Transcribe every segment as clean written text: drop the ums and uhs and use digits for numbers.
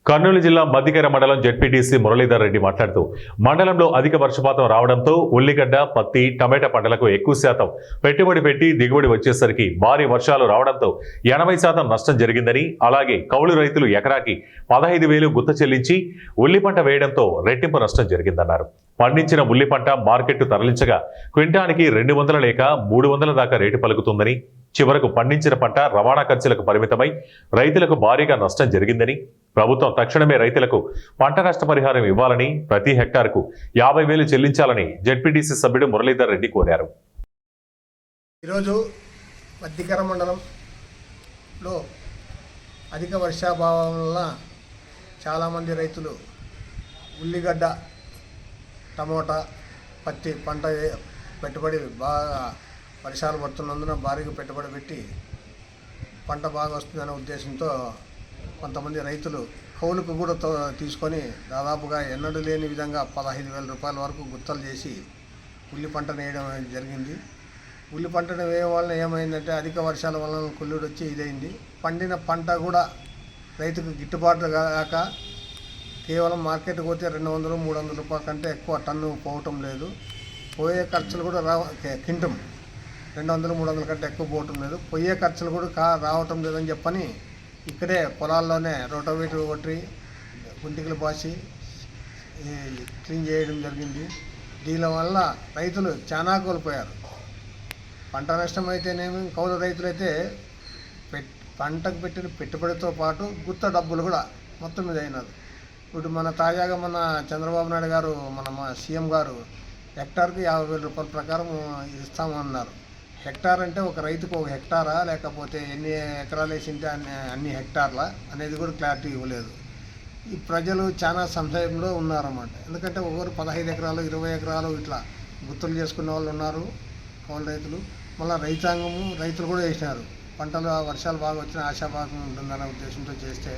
కర్నూలు జిల్లా మద్దికేర మండలం జెడ్పీటీసీ మురళీధర్ రెడ్డి మాట్లాడుతూ మండలంలో అధిక వర్షపాతం రావడంతో ఉల్లిగడ్డ, పత్తి, టమాటా పంటలకు ఎక్కువ శాతం పెట్టుబడి పెట్టి దిగుబడి వచ్చేసరికి భారీ వర్షాలు రావడంతో 80% నష్టం జరిగిందని, అలాగే కౌలు రైతులు ఎకరాకి 15,000 గుత్త చెల్లించి ఉల్లి పంట వేయడంతో రెట్టింపు నష్టం జరిగిందన్నారు. పండించిన ఉల్లి పంట మార్కెట్ తరలించగా క్వింటానికి 200 లేక 300 దాకా రేటు పలుకుతుందని, చివరకు పండించిన పంట రవాణా ఖర్చులకు పరిమితమై రైతులకు భారీగా నష్టం జరిగిందని, ప్రభుత్వం తక్షణమే రైతులకు పంట నష్టపరిహారం ఇవ్వాలని, ప్రతి హెక్టార్కు 50,000 చెల్లించాలని జెడ్పీటీసీ సభ్యుడు మురళీధర్ రెడ్డి కోరారు. ఈరోజు మద్దికేర మండలంలో అధిక వర్షాభావం వల్ల చాలామంది రైతులు ఉల్లిగడ్డ, టమోటా, పత్తి పంట పెట్టుబడి బాగా వర్షాలు పడుతున్నందున భారీగా పెట్టుబడి పెట్టి పంట బాగా వస్తుందనే ఉద్దేశంతో కొంతమంది రైతులు కౌలుకు కూడా తీసుకొని దాదాపుగా ఎన్నడూ లేని విధంగా 15,000 రూపాయల వరకు గుత్తలు చేసి ఉల్లి పంటను వేయడం జరిగింది. ఉల్లి పంటను వేయడం వల్ల ఏమైందంటే అధిక వర్షాల వలన కుళ్ళుడు వచ్చి ఇదైంది. పండిన పంట కూడా రైతుకు గిట్టుబాటు కాక కేవలం మార్కెట్కి పోతే 200-300 రూపాయల కంటే ఎక్కువ టన్ను పోవటం లేదు. పోయే ఖర్చులు కూడా క్వింటం 200-300 కంటే ఎక్కువ పోవటం లేదు. పోయే ఖర్చులు కూడా రావటం లేదని చెప్పని ఇక్కడే పొలాల్లోనే రోటోవేటర్ కొట్టి గుంటికలు పాసి క్లీన్ చేయడం జరిగింది. దీనివల్ల రైతులు చాలా కోల్పోయారు. పంట నష్టం అయితేనేమి, కౌలు రైతులైతే పంటకు పెట్టిన పెట్టుబడితో పాటు గుత్త డబ్బులు కూడా మొత్తం మీద అయినారు. ఇప్పుడు మన తాజాగా మన చంద్రబాబు నాయుడు గారు, మన సీఎం గారు హెక్టార్కి 50,000 రూపాయల ప్రకారం ఇస్తామన్నారు. హెక్టార్ అంటే ఒక రైతుకు ఒక హెక్టారా లేకపోతే ఎన్ని ఎకరాలు వేసింటే అన్ని హెక్టార్లా అనేది కూడా క్లారిటీ ఇవ్వలేదు. ఈ ప్రజలు చాలా సంశయంలో ఉన్నారన్నమాట. ఎందుకంటే ఒకరు 15 ఎకరాలు 20 ఎకరాలు ఇట్లా గుర్తులు చేసుకున్న వాళ్ళు ఉన్నారు కౌలు రైతులు. మళ్ళీ రైతులు కూడా వేసినారు. పంటలు వర్షాలు బాగా వచ్చిన ఆశాభాగం ఉంటుందనే ఉద్దేశంతో చేస్తే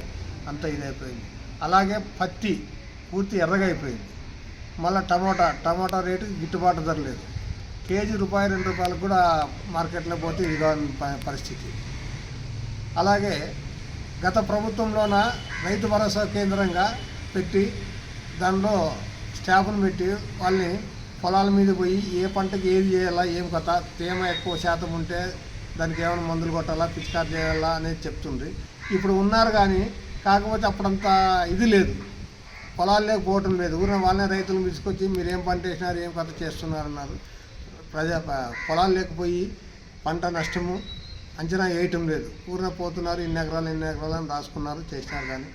అంతా ఇదైపోయింది. అలాగే పత్తి పూర్తి ఎర్రగా అయిపోయింది. మళ్ళీ టమాటా రేటు గిట్టుబాటు ధర లేదు. కేజీ ₹2 కూడా మార్కెట్లో పోతే ఇదిగా పరిస్థితి. అలాగే గత ప్రభుత్వంలోన రైతు భరోసా కేంద్రంగా పెట్టి దానిలో స్టాఫ్ను పెట్టి వాళ్ళని పొలాల మీద పోయి ఏ పంటకి ఏది చేయాలా, ఏం కథ, తేమ ఎక్కువ శాతం ఉంటే దానికి ఏమైనా మందులు కొట్టాలా, పిచికారి చేయాలా అనేది చెప్తుంది. ఇప్పుడు ఉన్నారు కానీ కాకపోతే అప్పుడంత ఇది లేదు. పొలాలు లేకపోవటం లేదు. వాళ్ళనే రైతులను తీసుకొచ్చి మీరు ఏం పంట వేసినారు, ఏం కథ చేస్తున్నారన్నారు. పొలాలు లేకపోయి పంట నష్టము అంచనా వేయటం లేదు. పోతున్నారు, ఇన్ని ఎకరాలు అని రాసుకున్నారు, చేసినారు. కానీ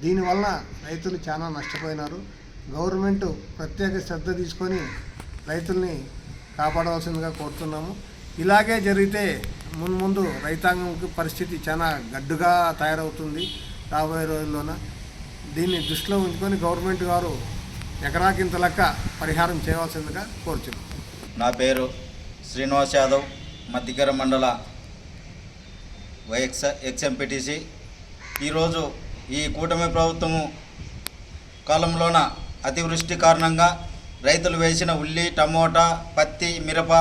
దీనివల్ల రైతులు చాలా నష్టపోయినారు. గవర్నమెంట్ ప్రత్యేక శ్రద్ధ తీసుకొని రైతుల్ని కాపాడవలసిందిగా కోరుతున్నాము. ఇలాగే జరిగితే ముందు రైతాంగం పరిస్థితి చాలా గడ్డుగా తయారవుతుంది రాబోయే రోజుల్లోన. దీన్ని దృష్టిలో ఉంచుకొని గవర్నమెంట్ గారు ఎకరాకింత లెక్క పరిహారం చేయవలసిందిగా కోరుచున్నాం. నా పేరు శ్రీనివాస్ యాదవ్, మద్దికేర మండల ఎక్స్ఎంపీటీసీ. ఈరోజు ఈ కూటమి ప్రభుత్వము కాలంలోన అతివృష్టి కారణంగా రైతులు వేసిన ఉల్లి, టమోటా, పత్తి, మిరప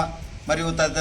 మరియు తదితర